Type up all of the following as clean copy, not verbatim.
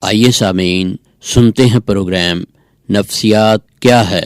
آئیے سامعین سنتے ہیں پروگرام نفسیات کیا ہے۔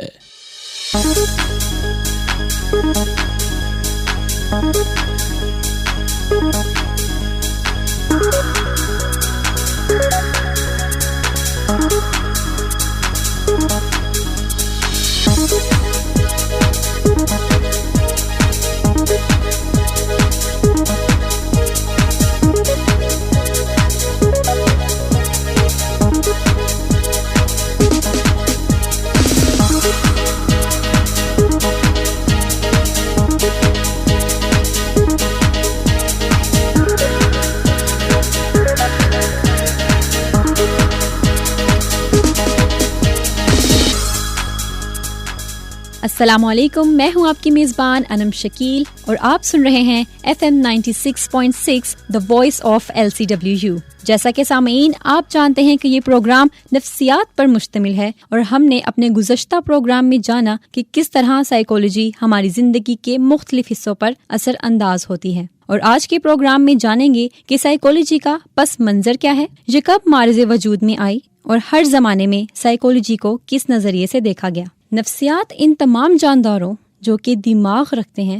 السلام علیکم، میں ہوں آپ کی میزبان انم شکیل اور آپ سن رہے ہیں FM 96.6 The Voice of LCWU۔ جیسا کہ سامعین آپ جانتے ہیں کہ یہ پروگرام نفسیات پر مشتمل ہے اور ہم نے اپنے گزشتہ پروگرام میں جانا کہ کس طرح سائیکولوجی ہماری زندگی کے مختلف حصوں پر اثر انداز ہوتی ہے، اور آج کے پروگرام میں جانیں گے کہ سائیکولوجی کا پس منظر کیا ہے، یہ کب معرض وجود میں آئی اور ہر زمانے میں سائیکولوجی کو کس نظریے سے دیکھا گیا۔ نفسیات ان تمام جانداروں جو کہ دماغ رکھتے ہیں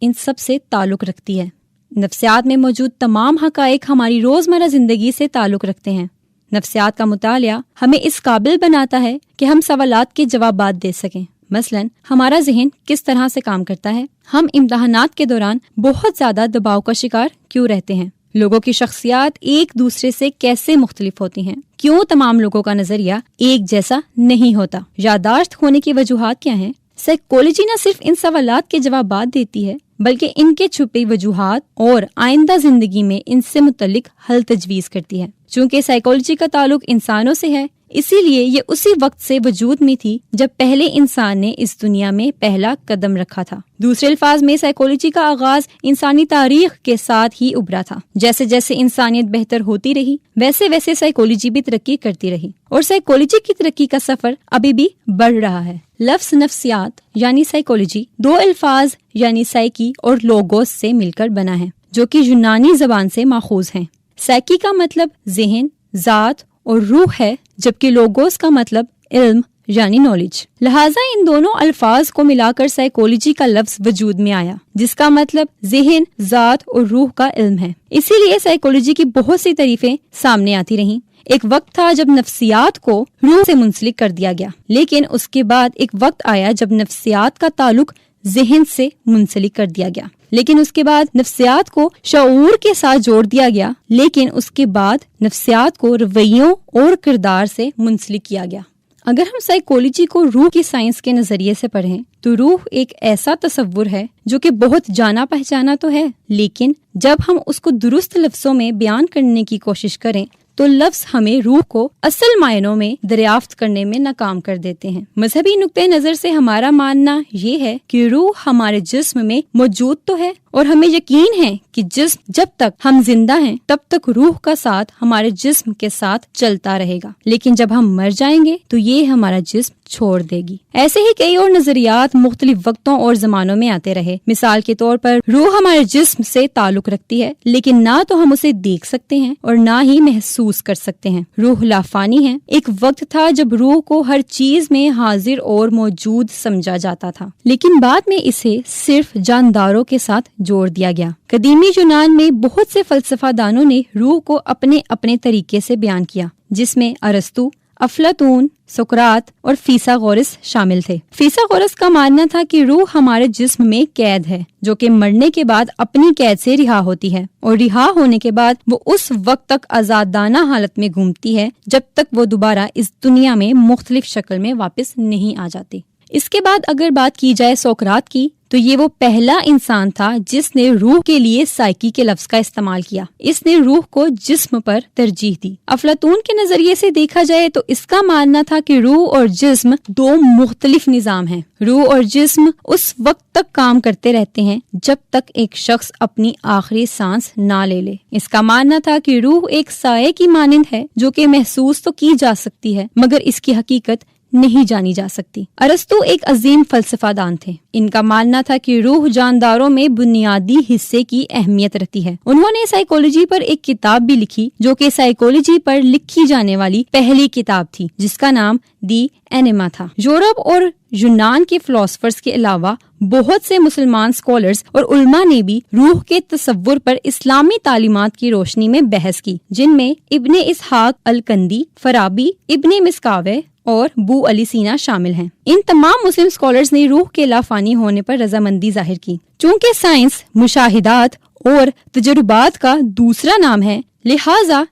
ان سب سے تعلق رکھتی ہے۔ نفسیات میں موجود تمام حقائق ہماری روزمرہ زندگی سے تعلق رکھتے ہیں۔ نفسیات کا مطالعہ ہمیں اس قابل بناتا ہے کہ ہم سوالات کے جوابات دے سکیں، مثلاً ہمارا ذہن کس طرح سے کام کرتا ہے، ہم امتحانات کے دوران بہت زیادہ دباؤ کا شکار کیوں رہتے ہیں، لوگوں کی شخصیات ایک دوسرے سے کیسے مختلف ہوتی ہیں، کیوں تمام لوگوں کا نظریہ ایک جیسا نہیں ہوتا، یادداشت ہونے کی وجوہات کیا ہیں۔ سائیکولوجی نہ صرف ان سوالات کے جوابات دیتی ہے بلکہ ان کے چھپے وجوہات اور آئندہ زندگی میں ان سے متعلق حل تجویز کرتی ہے۔ چونکہ سائیکولوجی کا تعلق انسانوں سے ہے، اسی لیے یہ اسی وقت سے وجود میں تھی جب پہلے انسان نے اس دنیا میں پہلا قدم رکھا تھا۔ دوسرے الفاظ میں سائیکولوجی کا آغاز انسانی تاریخ کے ساتھ ہی ابھرا تھا۔ جیسے جیسے انسانیت بہتر ہوتی رہی ویسے ویسے سائیکولوجی بھی ترقی کرتی رہی، اور سائیکولوجی کی ترقی کا سفر ابھی بھی بڑھ رہا ہے۔ لفظ نفسیات یعنی سائیکولوجی دو الفاظ یعنی سائیکی اور لوگوس سے مل کر بنا ہے، جو کہ یونانی زبان سے ماخوذ ہیں۔ سائیکی کا مطلب ذہن، ذات اور روح ہے، جبکہ لوگوس کا مطلب علم یعنی نالج۔ لہٰذا ان دونوں الفاظ کو ملا کر سائیکولوجی کا لفظ وجود میں آیا، جس کا مطلب ذہن، ذات اور روح کا علم ہے۔ اسی لیے سائیکولوجی کی بہت سی تعریفیں سامنے آتی رہیں۔ ایک وقت تھا جب نفسیات کو روح سے منسلک کر دیا گیا، لیکن اس کے بعد ایک وقت آیا جب نفسیات کا تعلق ذہن سے منسلک کر دیا گیا، لیکن اس کے بعد نفسیات کو شعور کے ساتھ جوڑ دیا گیا، لیکن اس کے بعد نفسیات کو رویوں اور کردار سے منسلک کیا گیا۔ اگر ہم سائیکولوجی کو روح کی سائنس کے نظریے سے پڑھیں تو روح ایک ایسا تصور ہے جو کہ بہت جانا پہچانا تو ہے، لیکن جب ہم اس کو درست لفظوں میں بیان کرنے کی کوشش کریں تو لفظ ہمیں روح کو اصل معنوں میں دریافت کرنے میں ناکام کر دیتے ہیں۔ مذہبی نقطۂ نظر سے ہمارا ماننا یہ ہے کہ روح ہمارے جسم میں موجود تو ہے، اور ہمیں یقین ہے کہ جسم جب تک ہم زندہ ہیں تب تک روح کا ساتھ ہمارے جسم کے ساتھ چلتا رہے گا، لیکن جب ہم مر جائیں گے تو یہ ہمارا جسم چھوڑ دے گی۔ ایسے ہی کئی اور نظریات مختلف وقتوں اور زمانوں میں آتے رہے۔ مثال کے طور پر روح ہمارے جسم سے تعلق رکھتی ہے، لیکن نہ تو ہم اسے دیکھ سکتے ہیں اور نہ ہی محسوس کر سکتے ہیں۔ روح لافانی ہے۔ ایک وقت تھا جب روح کو ہر چیز میں حاضر اور موجود سمجھا جاتا تھا، لیکن بعد میں اسے صرف جانداروں کے ساتھ جوڑ دیا گیا۔ قدیمی یونان میں بہت سے فلسفہ دانوں نے روح کو اپنے اپنے طریقے سے بیان کیا، جس میں ارسطو، افلاطون، سقراط اور فیثاغورس شامل تھے۔ فیثاغورس کا ماننا تھا کہ روح ہمارے جسم میں قید ہے، جو کہ مرنے کے بعد اپنی قید سے رہا ہوتی ہے، اور رہا ہونے کے بعد وہ اس وقت تک آزادانہ حالت میں گھومتی ہے جب تک وہ دوبارہ اس دنیا میں مختلف شکل میں واپس نہیں آ جاتی۔ اس کے بعد اگر بات کی جائے سقراط کی تو یہ وہ پہلا انسان تھا جس نے روح کے لیے سائیکی کے لفظ کا استعمال کیا۔ اس نے روح کو جسم پر ترجیح دی۔ افلاطون کے نظریے سے دیکھا جائے تو اس کا ماننا تھا کہ روح اور جسم دو مختلف نظام ہیں۔ روح اور جسم اس وقت تک کام کرتے رہتے ہیں جب تک ایک شخص اپنی آخری سانس نہ لے لے۔ اس کا ماننا تھا کہ روح ایک سائے کی مانند ہے جو کہ محسوس تو کی جا سکتی ہے مگر اس کی حقیقت نہیں جانی جا سکتی۔ ارسطو ایک عظیم فلسفہ دان تھے۔ ان کا ماننا تھا کہ روح جانداروں میں بنیادی حصے کی اہمیت رکھتی ہے۔ انہوں نے سائیکولوجی پر ایک کتاب بھی لکھی جو کہ سائیکولوجی پر لکھی جانے والی پہلی کتاب تھی، جس کا نام دی اینیما تھا۔ یورپ اور یونان کے فلاسفرز کے علاوہ بہت سے مسلمان سکولرز اور علماء نے بھی روح کے تصور پر اسلامی تعلیمات کی روشنی میں بحث کی، جن میں ابن اسحاق الکندی، فارابی، ابن مسکاوے اور بو علی سینا شامل ہیں۔ ان تمام مسلم سکولرز نے روح کے لافانی ہونے پر رضامندی ظاہر کی۔ چونکہ سائنس مشاہدات اور تجربات کا دوسرا نام ہے، لہٰذا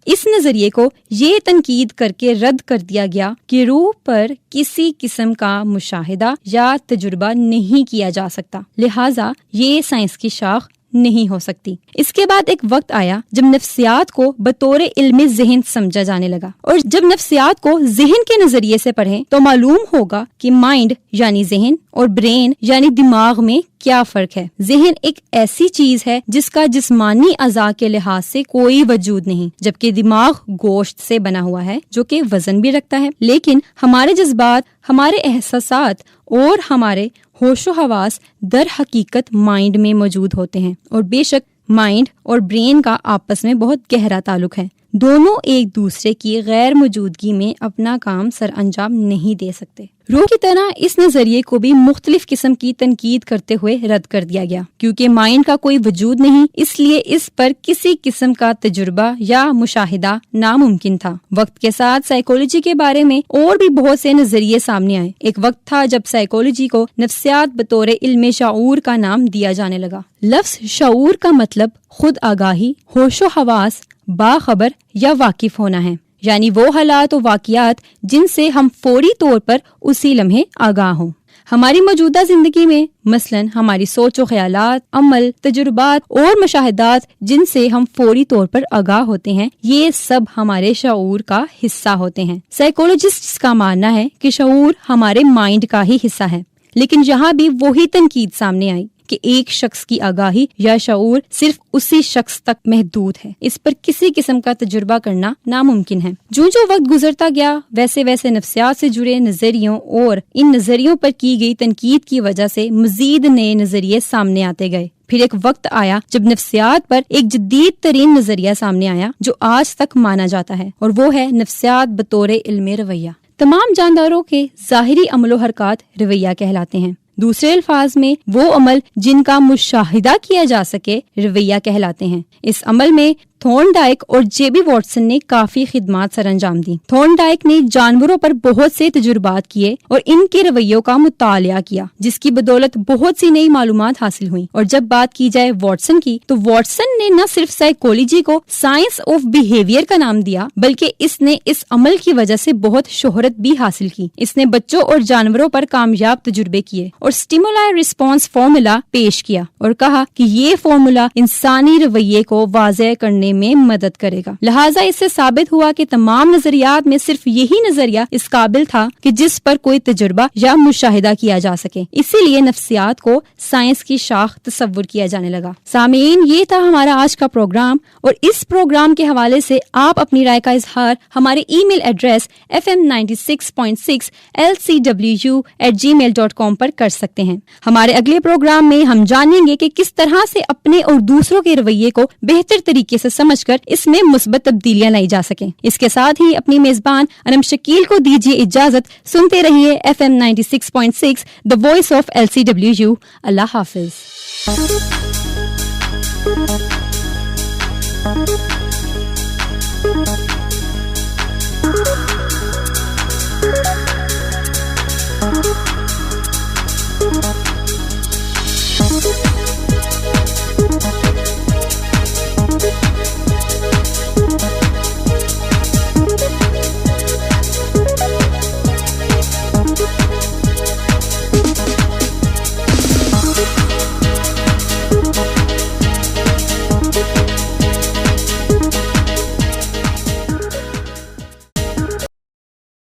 اس نظریے کو یہ تنقید کر کے رد کر دیا گیا کہ روح پر کسی قسم کا مشاہدہ یا تجربہ نہیں کیا جا سکتا، لہٰذا یہ سائنس کی شاخ نہیں ہو سکتی۔ اس کے بعد ایک وقت آیا جب نفسیات کو بطور علم ذہن سمجھا جانے لگا، اور جب نفسیات کو ذہن کے نظریے سے پڑھیں تو معلوم ہوگا کہ مائنڈ یعنی ذہن اور برین یعنی دماغ میں کیا فرق ہے۔ ذہن ایک ایسی چیز ہے جس کا جسمانی اعضاء کے لحاظ سے کوئی وجود نہیں، جبکہ دماغ گوشت سے بنا ہوا ہے جو کہ وزن بھی رکھتا ہے، لیکن ہمارے جذبات، ہمارے احساسات اور ہمارے ہوش و حواس در حقیقت مائنڈ میں موجود ہوتے ہیں، اور بے شک مائنڈ اور برین کا آپس میں بہت گہرا تعلق ہے۔ دونوں ایک دوسرے کی غیر موجودگی میں اپنا کام سر انجام نہیں دے سکتے۔ روح کی طرح اس نظریے کو بھی مختلف قسم کی تنقید کرتے ہوئے رد کر دیا گیا، کیونکہ مائنڈ کا کوئی وجود نہیں، اس لیے اس پر کسی قسم کا تجربہ یا مشاہدہ ناممکن تھا۔ وقت کے ساتھ سائیکولوجی کے بارے میں اور بھی بہت سے نظریے سامنے آئے۔ ایک وقت تھا جب سائیکولوجی کو نفسیات بطور علم شعور کا نام دیا جانے لگا۔ لفظ شعور کا مطلب خود آگاہی، ہوش و حواس، باخبر یا واقف ہونا ہے، یعنی وہ حالات و واقعات جن سے ہم فوری طور پر اسی لمحے آگاہ ہوں۔ ہماری موجودہ زندگی میں مثلاً ہماری سوچ و خیالات، عمل، تجربات اور مشاہدات جن سے ہم فوری طور پر آگاہ ہوتے ہیں، یہ سب ہمارے شعور کا حصہ ہوتے ہیں۔ سائیکولوجسٹ کا ماننا ہے کہ شعور ہمارے مائنڈ کا ہی حصہ ہے، لیکن یہاں بھی وہی تنقید سامنے آئی کہ ایک شخص کی آگاہی یا شعور صرف اسی شخص تک محدود ہے، اس پر کسی قسم کا تجربہ کرنا ناممکن ہے۔ جو وقت گزرتا گیا ویسے ویسے نفسیات سے جڑے نظریوں اور ان نظریوں پر کی گئی تنقید کی وجہ سے مزید نئے نظریے سامنے آتے گئے۔ پھر ایک وقت آیا جب نفسیات پر ایک جدید ترین نظریہ سامنے آیا جو آج تک مانا جاتا ہے، اور وہ ہے نفسیات بطور علم رویہ۔ تمام جانداروں کے ظاہری عمل و حرکات رویہ کہلاتے ہیں۔ دوسرے الفاظ میں وہ عمل جن کا مشاہدہ کیا جا سکے رویہ کہلاتے ہیں۔ اس عمل میں تھورن ڈائک اور جے بی واٹسن نے کافی خدمات سر انجام دی۔ تھورن ڈائک نے جانوروں پر بہت سے تجربات کیے اور ان کے رویوں کا مطالعہ کیا، جس کی بدولت بہت سی نئی معلومات حاصل ہوئیں۔ اور جب بات کی جائے واٹسن کی، تو واٹسن نے نہ صرف سائیکولوجی کو سائنس آف بیہیویئر کا نام دیا، بلکہ اس نے اس عمل کی وجہ سے بہت شہرت بھی حاصل کی۔ اس نے بچوں اور جانوروں پر کامیاب تجربے کیے اور سٹیمولائی رسپانس فارمولا پیش کیا اور کہا کہ یہ فارمولا انسانی رویے کو واضح کرنے میں مدد کرے گا۔ لہٰذا اس سے ثابت ہوا کہ تمام نظریات میں صرف یہی نظریہ اس قابل تھا کہ جس پر کوئی تجربہ یا مشاہدہ کیا جا سکے، اسی لیے نفسیات کو سائنس کی شاخ تصور کیا جانے لگا۔ سامعین، یہ تھا ہمارا آج کا پروگرام، اور اس پروگرام کے حوالے سے آپ اپنی رائے کا اظہار ہمارے ای میل ایڈریس fm96.6 lcwu@gmail.com پر کر سکتے ہیں۔ ہمارے اگلے پروگرام میں ہم جانیں گے کہ کس طرح سے اپنے اور دوسروں کے رویے کو بہتر طریقے سے سمجھ کر اس میں مثبت تبدیلیاں لائی جا سکیں۔ اس کے ساتھ ہی اپنی میزبان انم شکیل کو دیجیے اجازت۔ سنتے رہیے FM 96.6 The Voice of LCWU۔ اللہ حافظ۔